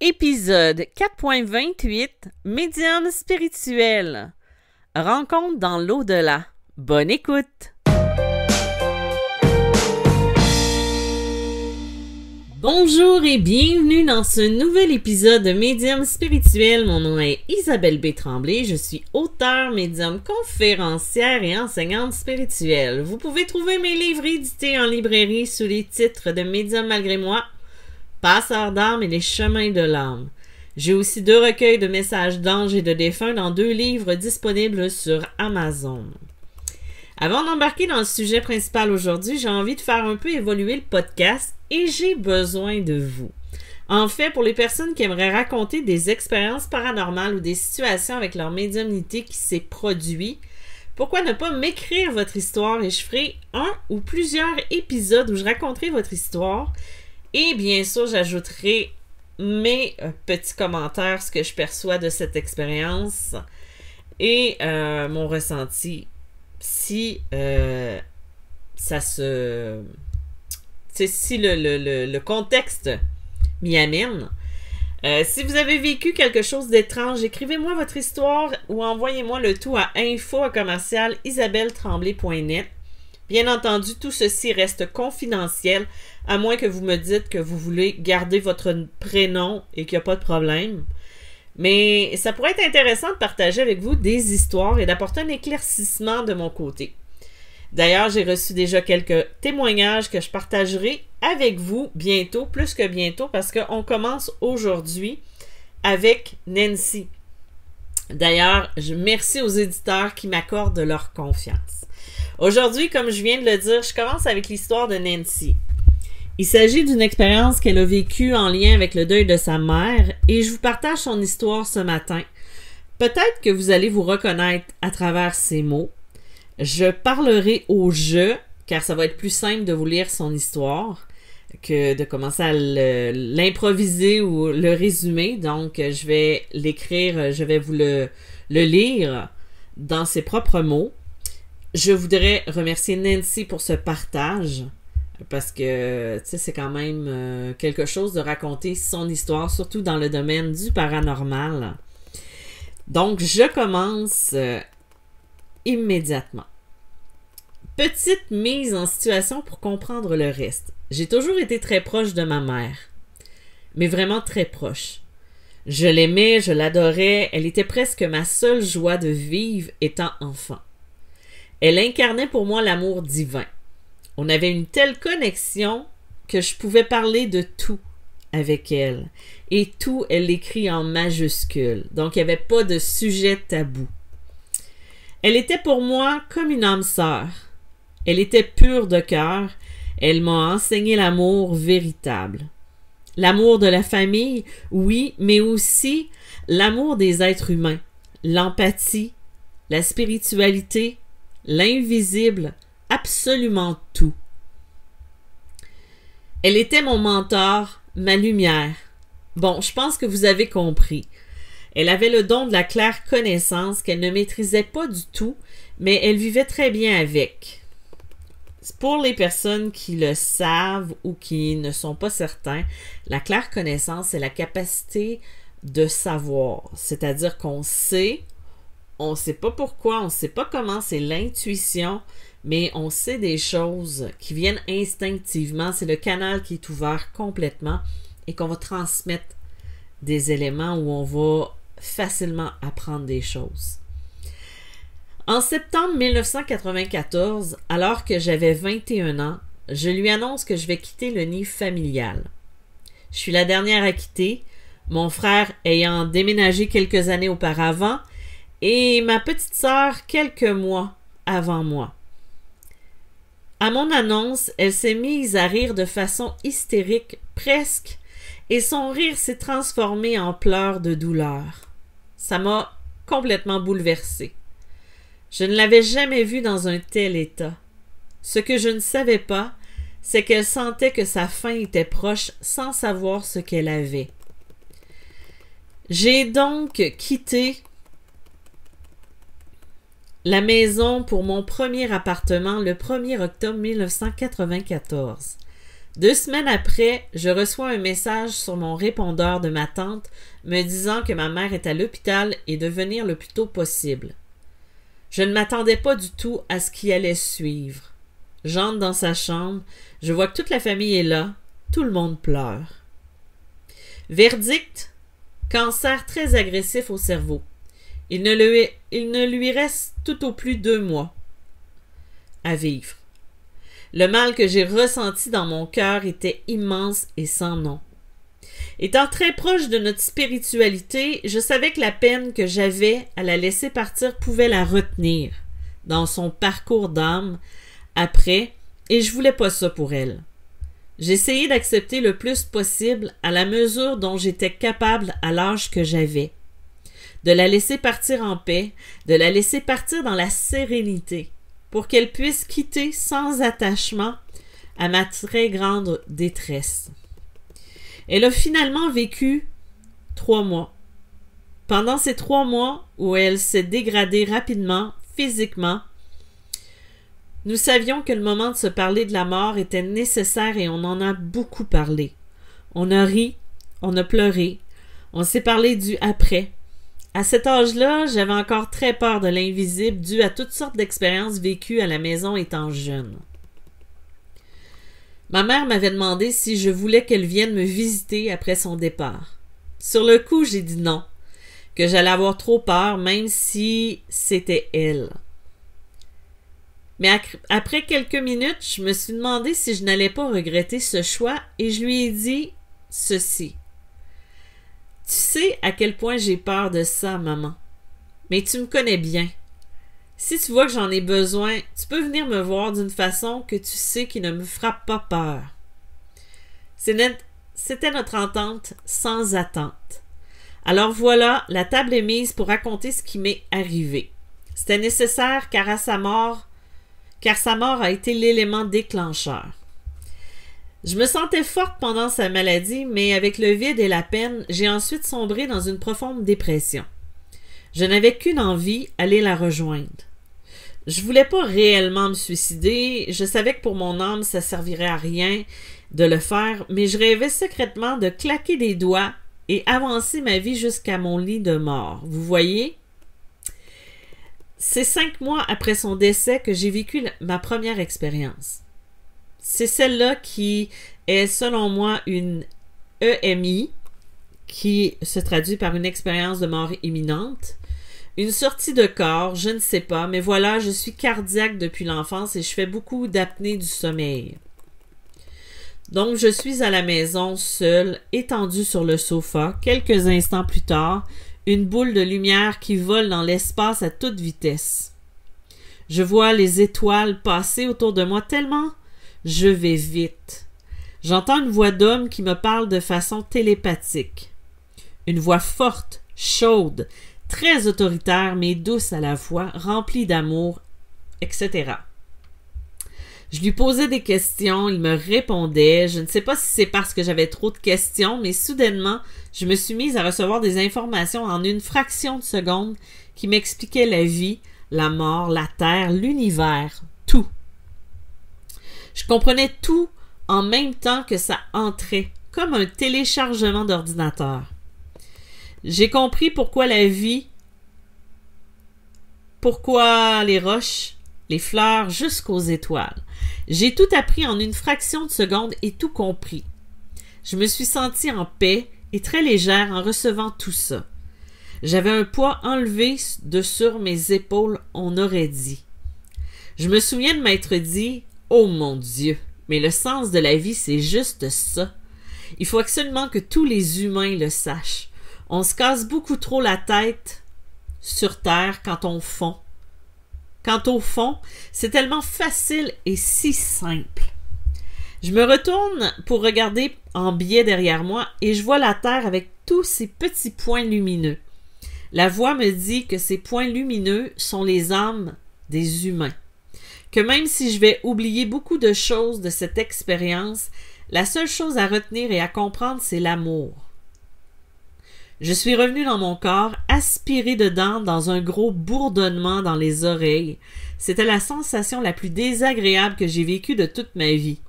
Épisode 4.28 Médium spirituel. Rencontre dans l'au-delà. Bonne écoute! Bonjour et bienvenue dans ce nouvel épisode de Médium spirituel. Mon nom est Isabelle B. Tremblay. Je suis auteure, médium, conférencière et enseignante spirituelle. Vous pouvez trouver mes livres édités en librairie sous les titres de Médium malgré moi, Passeur d'âme et les chemins de l'âme. J'ai aussi 2 recueils de messages d'anges et de défunts dans 2 livres disponibles sur Amazon. Avant d'embarquer dans le sujet principal aujourd'hui, j'ai envie de faire un peu évoluer le podcast et j'ai besoin de vous. En fait, pour les personnes qui aimeraient raconter des expériences paranormales ou des situations avec leur médiumnité qui s'est produit, pourquoi ne pas m'écrire votre histoire et je ferai un ou plusieurs épisodes où je raconterai votre histoire et bien sûr, j'ajouterai mes petits commentaires, ce que je perçois de cette expérience et mon ressenti. Si ça se... si le contexte m'y amène. Si vous avez vécu quelque chose d'étrange, écrivez-moi votre histoire ou envoyez-moi le tout à info@isabelletremblay.net. Bien entendu, tout ceci reste confidentiel, à moins que vous me dites que vous voulez garder votre prénom et qu'il n'y a pas de problème. Mais ça pourrait être intéressant de partager avec vous des histoires et d'apporter un éclaircissement de mon côté. D'ailleurs, j'ai reçu déjà quelques témoignages que je partagerai avec vous bientôt, plus que bientôt, parce qu'on commence aujourd'hui avec Nancy. D'ailleurs, merci aux éditeurs qui m'accordent leur confiance. Aujourd'hui, comme je viens de le dire, je commence avec l'histoire de Nancy. Il s'agit d'une expérience qu'elle a vécue en lien avec le deuil de sa mère et je vous partage son histoire ce matin. Peut-être que vous allez vous reconnaître à travers ces mots. Je parlerai au « je » car ça va être plus simple de vous lire son histoire que de commencer à l'improviser ou le résumer. Donc, je vais l'écrire, je vais vous le lire dans ses propres mots. Je voudrais remercier Nancy pour ce partage. Parce que, tu sais, c'est quand même quelque chose de raconter son histoire, surtout dans le domaine du paranormal. Donc, je commence immédiatement. Petite mise en situation pour comprendre le reste. J'ai toujours été très proche de ma mère, mais vraiment très proche. Je l'aimais, je l'adorais, elle était presque ma seule joie de vivre étant enfant. Elle incarnait pour moi l'amour divin. On avait une telle connexion que je pouvais parler de tout avec elle. Et tout, elle l'écrit en majuscule. Donc, il n'y avait pas de sujet tabou. Elle était pour moi comme une âme sœur. Elle était pure de cœur. Elle m'a enseigné l'amour véritable. L'amour de la famille, oui, mais aussi l'amour des êtres humains, l'empathie, la spiritualité, l'invisible, absolument tout. Elle était mon mentor, ma lumière. Bon, je pense que vous avez compris. Elle avait le don de la claire connaissance qu'elle ne maîtrisait pas du tout, mais elle vivait très bien avec. Pour les personnes qui le savent ou qui ne sont pas certains, la claire connaissance, c'est la capacité de savoir. C'est-à-dire qu'on sait, on ne sait pas pourquoi, on ne sait pas comment, c'est l'intuition, mais on sait des choses qui viennent instinctivement. C'est le canal qui est ouvert complètement et qu'on va transmettre des éléments où on va facilement apprendre des choses. En septembre 1994, alors que j'avais 21 ans, je lui annonce que je vais quitter le nid familial. Je suis la dernière à quitter, mon frère ayant déménagé quelques années auparavant et ma petite sœur quelques mois avant moi. À mon annonce, elle s'est mise à rire de façon hystérique, presque, et son rire s'est transformé en pleurs de douleur. Ça m'a complètement bouleversée. Je ne l'avais jamais vue dans un tel état. Ce que je ne savais pas, c'est qu'elle sentait que sa fin était proche sans savoir ce qu'elle avait. J'ai donc quitté la maison pour mon premier appartement le 1er octobre 1994. 2 semaines après, je reçois un message sur mon répondeur de ma tante me disant que ma mère est à l'hôpital et de venir le plus tôt possible. Je ne m'attendais pas du tout à ce qui allait suivre. J'entre dans sa chambre, je vois que toute la famille est là, tout le monde pleure. Verdict, cancer très agressif au cerveau. Il ne lui reste tout au plus 2 mois à vivre. Le mal que j'ai ressenti dans mon cœur était immense et sans nom. Étant très proche de notre spiritualité, je savais que la peine que j'avais à la laisser partir pouvait la retenir dans son parcours d'âme après, et je voulais pas ça pour elle. J'essayais d'accepter le plus possible à la mesure dont j'étais capable à l'âge que j'avais, de la laisser partir en paix, de la laisser partir dans la sérénité, pour qu'elle puisse quitter sans attachement à ma très grande détresse. Elle a finalement vécu 3 mois. Pendant ces 3 mois où elle s'est dégradée rapidement, physiquement, nous savions que le moment de se parler de la mort était nécessaire et on en a beaucoup parlé. On a ri, on a pleuré, on s'est parlé du après. À cet âge-là, j'avais encore très peur de l'invisible dû à toutes sortes d'expériences vécues à la maison étant jeune. Ma mère m'avait demandé si je voulais qu'elle vienne me visiter après son départ. Sur le coup, j'ai dit non, que j'allais avoir trop peur même si c'était elle. Mais après quelques minutes, je me suis demandé si je n'allais pas regretter ce choix et je lui ai dit ceci. Tu sais à quel point j'ai peur de ça, maman. Mais tu me connais bien. Si tu vois que j'en ai besoin, tu peux venir me voir d'une façon que tu sais qui ne me frappe pas peur. C'était notre entente sans attente. Alors voilà, la table est mise pour raconter ce qui m'est arrivé. C'était nécessaire car sa mort a été l'élément déclencheur. Je me sentais forte pendant sa maladie, mais avec le vide et la peine, j'ai ensuite sombré dans une profonde dépression. Je n'avais qu'une envie, aller la rejoindre. Je voulais pas réellement me suicider, je savais que pour mon âme, ça servirait à rien de le faire, mais je rêvais secrètement de claquer des doigts et avancer ma vie jusqu'à mon lit de mort. Vous voyez? C'est 5 mois après son décès que j'ai vécu ma première expérience. C'est celle-là qui est, selon moi, une EMI, qui se traduit par une expérience de mort imminente. Une sortie de corps, je ne sais pas, mais voilà, je suis cardiaque depuis l'enfance et je fais beaucoup d'apnée du sommeil. Donc, je suis à la maison, seule, étendue sur le sofa. Quelques instants plus tard, une boule de lumière qui vole dans l'espace à toute vitesse. Je vois les étoiles passer autour de moi tellement je vais vite. J'entends une voix d'homme qui me parle de façon télépathique. Une voix forte, chaude, très autoritaire mais douce à la voix, remplie d'amour, etc. Je lui posais des questions, il me répondait. Je ne sais pas si c'est parce que j'avais trop de questions, mais soudainement, je me suis mise à recevoir des informations en une fraction de seconde qui m'expliquaient la vie, la mort, la terre, l'univers, tout. Je comprenais tout en même temps que ça entrait, comme un téléchargement d'ordinateur. J'ai compris pourquoi la vie, pourquoi les roches, les fleurs, jusqu'aux étoiles. J'ai tout appris en une fraction de seconde et tout compris. Je me suis sentie en paix et très légère en recevant tout ça. J'avais un poids enlevé de sur mes épaules, on aurait dit. Je me souviens de m'être dit « Oh mon Dieu, mais le sens de la vie, c'est juste ça. Il faut absolument que tous les humains le sachent. On se casse beaucoup trop la tête sur Terre quand on fond. Quant au fond, c'est tellement facile et si simple. » Je me retourne pour regarder en biais derrière moi et je vois la Terre avec tous ces petits points lumineux. La voix me dit que ces points lumineux sont les âmes des humains. Que même si je vais oublier beaucoup de choses de cette expérience, la seule chose à retenir et à comprendre, c'est l'amour. Je suis revenue dans mon corps, aspirée dedans dans un gros bourdonnement dans les oreilles. C'était la sensation la plus désagréable que j'ai vécue de toute ma vie.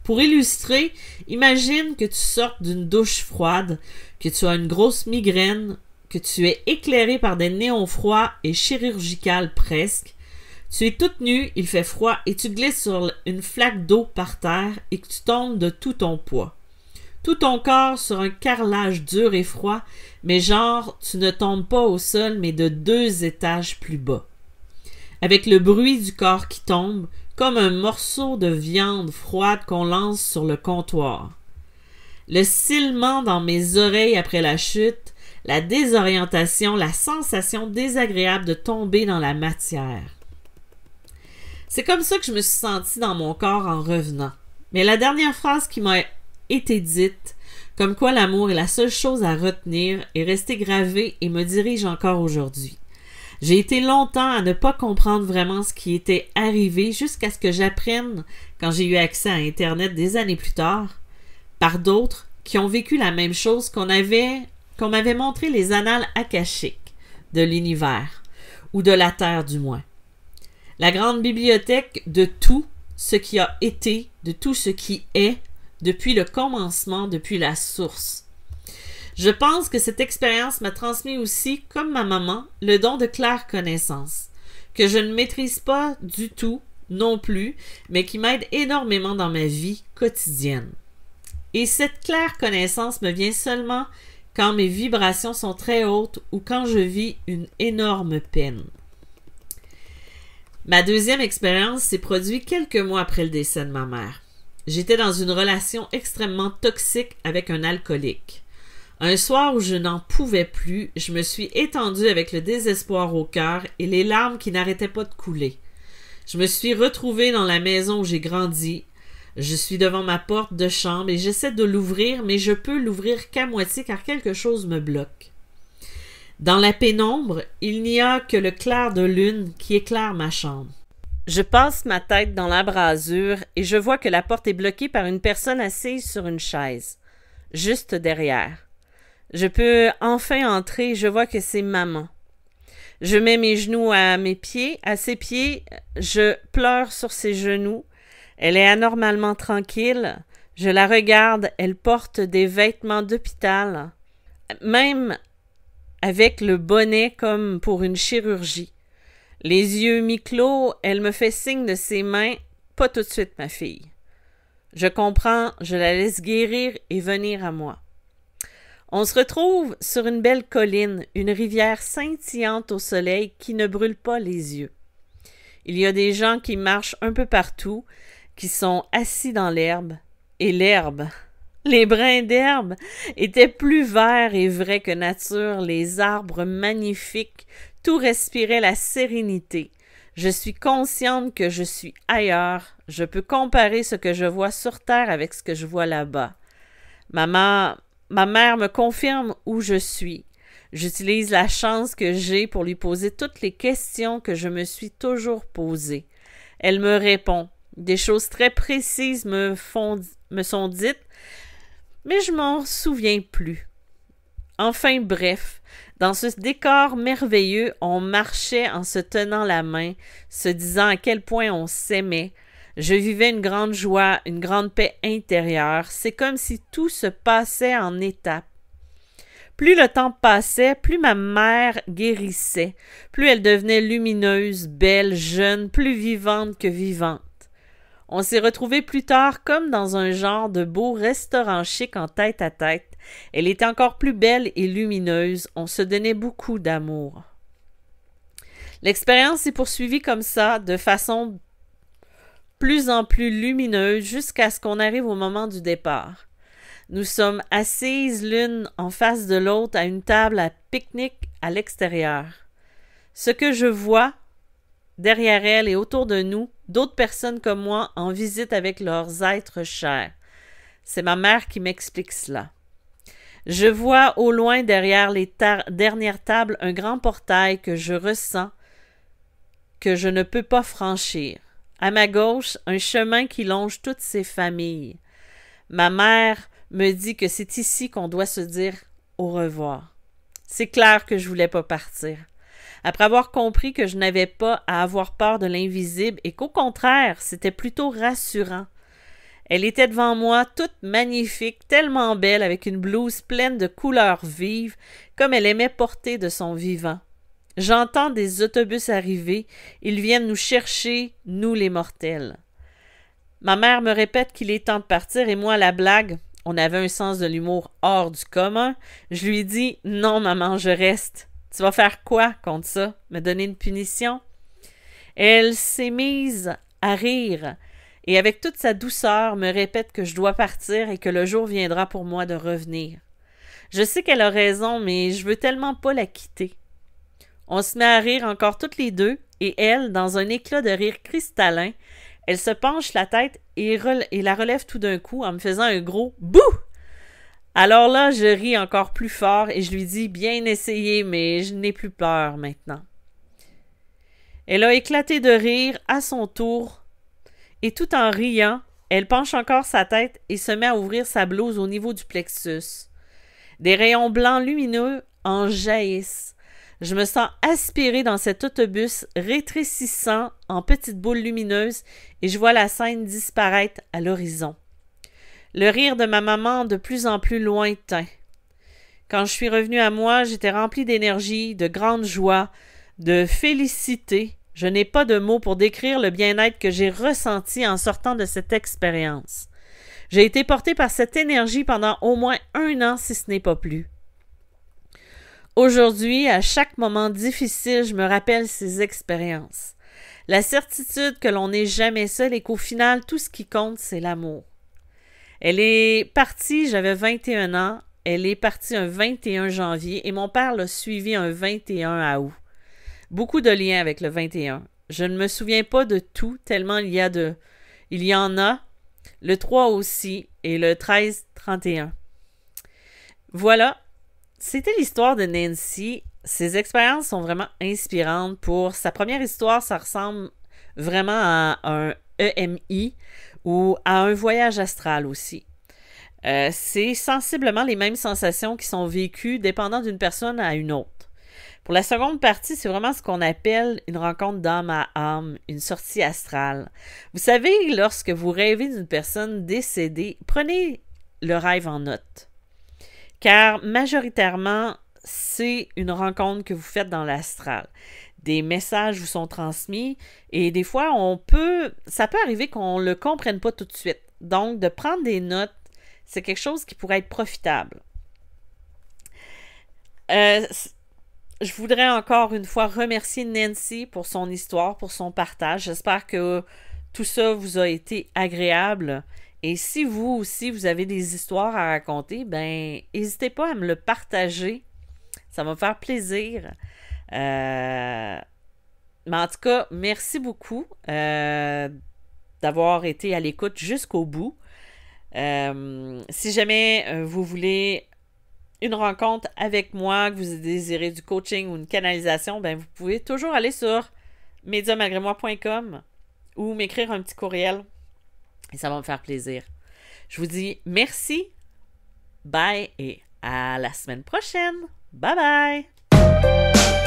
Pour illustrer, imagine que tu sortes d'une douche froide, que tu as une grosse migraine, que tu es éclairé par des néons froids et chirurgicales presque. Tu es toute nue, il fait froid et tu glisses sur une flaque d'eau par terre et que tu tombes de tout ton poids. Tout ton corps sur un carrelage dur et froid, mais genre, tu ne tombes pas au sol, mais de 2 étages plus bas. Avec le bruit du corps qui tombe, comme un morceau de viande froide qu'on lance sur le comptoir. Le silement dans mes oreilles après la chute, la désorientation, la sensation désagréable de tomber dans la matière. C'est comme ça que je me suis sentie dans mon corps en revenant. Mais la dernière phrase qui m'a été dite, comme quoi l'amour est la seule chose à retenir, est restée gravée et me dirige encore aujourd'hui. J'ai été longtemps à ne pas comprendre vraiment ce qui était arrivé jusqu'à ce que j'apprenne, quand j'ai eu accès à Internet des années plus tard, par d'autres qui ont vécu la même chose qu'on m'avait montré les annales akashiques de l'univers, ou de la Terre du moins. La grande bibliothèque de tout ce qui a été, de tout ce qui est, depuis le commencement, depuis la source. Je pense que cette expérience m'a transmis aussi, comme ma maman, le don de claire connaissance, que je ne maîtrise pas du tout non plus, mais qui m'aide énormément dans ma vie quotidienne. Et cette claire connaissance me vient seulement quand mes vibrations sont très hautes ou quand je vis une énorme peine. Ma deuxième expérience s'est produite quelques mois après le décès de ma mère. J'étais dans une relation extrêmement toxique avec un alcoolique. Un soir où je n'en pouvais plus, je me suis étendue avec le désespoir au cœur et les larmes qui n'arrêtaient pas de couler. Je me suis retrouvée dans la maison où j'ai grandi. Je suis devant ma porte de chambre et j'essaie de l'ouvrir, mais je peux l'ouvrir qu'à moitié car quelque chose me bloque. Dans la pénombre, il n'y a que le clair de lune qui éclaire ma chambre. Je passe ma tête dans l'embrasure et je vois que la porte est bloquée par une personne assise sur une chaise, juste derrière. Je peux enfin entrer et je vois que c'est maman. Je mets mes genoux à ses pieds, je pleure sur ses genoux. Elle est anormalement tranquille. Je la regarde, elle porte des vêtements d'hôpital, même avec le bonnet comme pour une chirurgie. Les yeux mi-clos, elle me fait signe de ses mains. Pas tout de suite, ma fille. Je comprends, je la laisse guérir et venir à moi. On se retrouve sur une belle colline, une rivière scintillante au soleil qui ne brûle pas les yeux. Il y a des gens qui marchent un peu partout, qui sont assis dans l'herbe. Et l'herbe, les brins d'herbe, étaient plus verts et vrais que nature, les arbres magnifiques, tout respirait la sérénité. Je suis consciente que je suis ailleurs, je peux comparer ce que je vois sur terre avec ce que je vois là-bas. Ma mère me confirme où je suis. J'utilise la chance que j'ai pour lui poser toutes les questions que je me suis toujours posées. Elle me répond. Des choses très précises me sont dites, mais je m'en souviens plus. Enfin bref, dans ce décor merveilleux, on marchait en se tenant la main, se disant à quel point on s'aimait. Je vivais une grande joie, une grande paix intérieure. C'est comme si tout se passait en étapes. Plus le temps passait, plus ma mère guérissait, plus elle devenait lumineuse, belle, jeune, plus vivante que vivante. On s'est retrouvés plus tard comme dans un genre de beau restaurant chic en tête-à-tête. Elle était encore plus belle et lumineuse. On se donnait beaucoup d'amour. L'expérience s'est poursuivie comme ça, de façon plus en plus lumineuse, jusqu'à ce qu'on arrive au moment du départ. Nous sommes assises l'une en face de l'autre à une table à pique-nique à l'extérieur. Ce que je vois, derrière elle et autour de nous, d'autres personnes comme moi en visite avec leurs êtres chers. C'est ma mère qui m'explique cela. Je vois au loin derrière les dernières tables un grand portail que je ressens, que je ne peux pas franchir. À ma gauche, un chemin qui longe toutes ces familles. Ma mère me dit que c'est ici qu'on doit se dire au revoir. C'est clair que je voulais pas partir. Après avoir compris que je n'avais pas à avoir peur de l'invisible et qu'au contraire, c'était plutôt rassurant. Elle était devant moi, toute magnifique, tellement belle, avec une blouse pleine de couleurs vives, comme elle aimait porter de son vivant. J'entends des autobus arriver, ils viennent nous chercher, nous les mortels. Ma mère me répète qu'il est temps de partir et moi, à la blague, on avait un sens de l'humour hors du commun, je lui dis « Non, maman, je reste. Tu vas faire quoi contre ça? Me donner une punition? » Elle s'est mise à rire et avec toute sa douceur me répète que je dois partir et que le jour viendra pour moi de revenir. Je sais qu'elle a raison, mais je veux tellement pas la quitter. On se met à rire encore toutes les deux, et elle, dans un éclat de rire cristallin, elle se penche la tête et la relève tout d'un coup en me faisant un gros « bouh ». Alors là, je ris encore plus fort et je lui dis « Bien essayé, mais je n'ai plus peur maintenant ». Elle a éclaté de rire à son tour, et tout en riant, elle penche encore sa tête et se met à ouvrir sa blouse au niveau du plexus. Des rayons blancs lumineux en jaillissent. Je me sens aspirée dans cet autobus rétrécissant en petites boules lumineuses et je vois la scène disparaître à l'horizon. Le rire de ma maman de plus en plus lointain. Quand je suis revenue à moi, j'étais remplie d'énergie, de grande joie, de félicité. Je n'ai pas de mots pour décrire le bien-être que j'ai ressenti en sortant de cette expérience. J'ai été portée par cette énergie pendant au moins 1 an, si ce n'est pas plus. Aujourd'hui, à chaque moment difficile, je me rappelle ces expériences. La certitude que l'on n'est jamais seul et qu'au final, tout ce qui compte, c'est l'amour. Elle est partie, j'avais 21 ans, elle est partie un 21 janvier et mon père l'a suivi un 21 août. Beaucoup de liens avec le 21. Je ne me souviens pas de tout, tellement il y en a, le 3 aussi, et le 13-31. Voilà, c'était l'histoire de Nancy. Ses expériences sont vraiment inspirantes. Pour sa première histoire, ça ressemble vraiment à un EMI ou à un voyage astral aussi. C'est sensiblement les mêmes sensations qui sont vécues dépendant d'une personne à une autre. Pour la seconde partie, c'est vraiment ce qu'on appelle une rencontre d'âme à âme, une sortie astrale. Vous savez, lorsque vous rêvez d'une personne décédée, prenez le rêve en note. Car majoritairement, c'est une rencontre que vous faites dans l'astral. Des messages vous sont transmis et des fois, ça peut arriver qu'on ne le comprenne pas tout de suite. Donc, de prendre des notes, c'est quelque chose qui pourrait être profitable. Je voudrais encore une fois remercier Nancy pour son histoire, pour son partage. J'espère que tout ça vous a été agréable. Et si vous aussi, vous avez des histoires à raconter, ben, n'hésitez pas à me le partager. Ça va me faire plaisir. Mais en tout cas, merci beaucoup d'avoir été à l'écoute jusqu'au bout. Si jamais vous voulez une rencontre avec moi, que vous désirez du coaching ou une canalisation, ben vous pouvez toujours aller sur mediumagrémoi.com ou m'écrire un petit courriel et ça va me faire plaisir. Je vous dis merci, bye et à la semaine prochaine. Bye bye!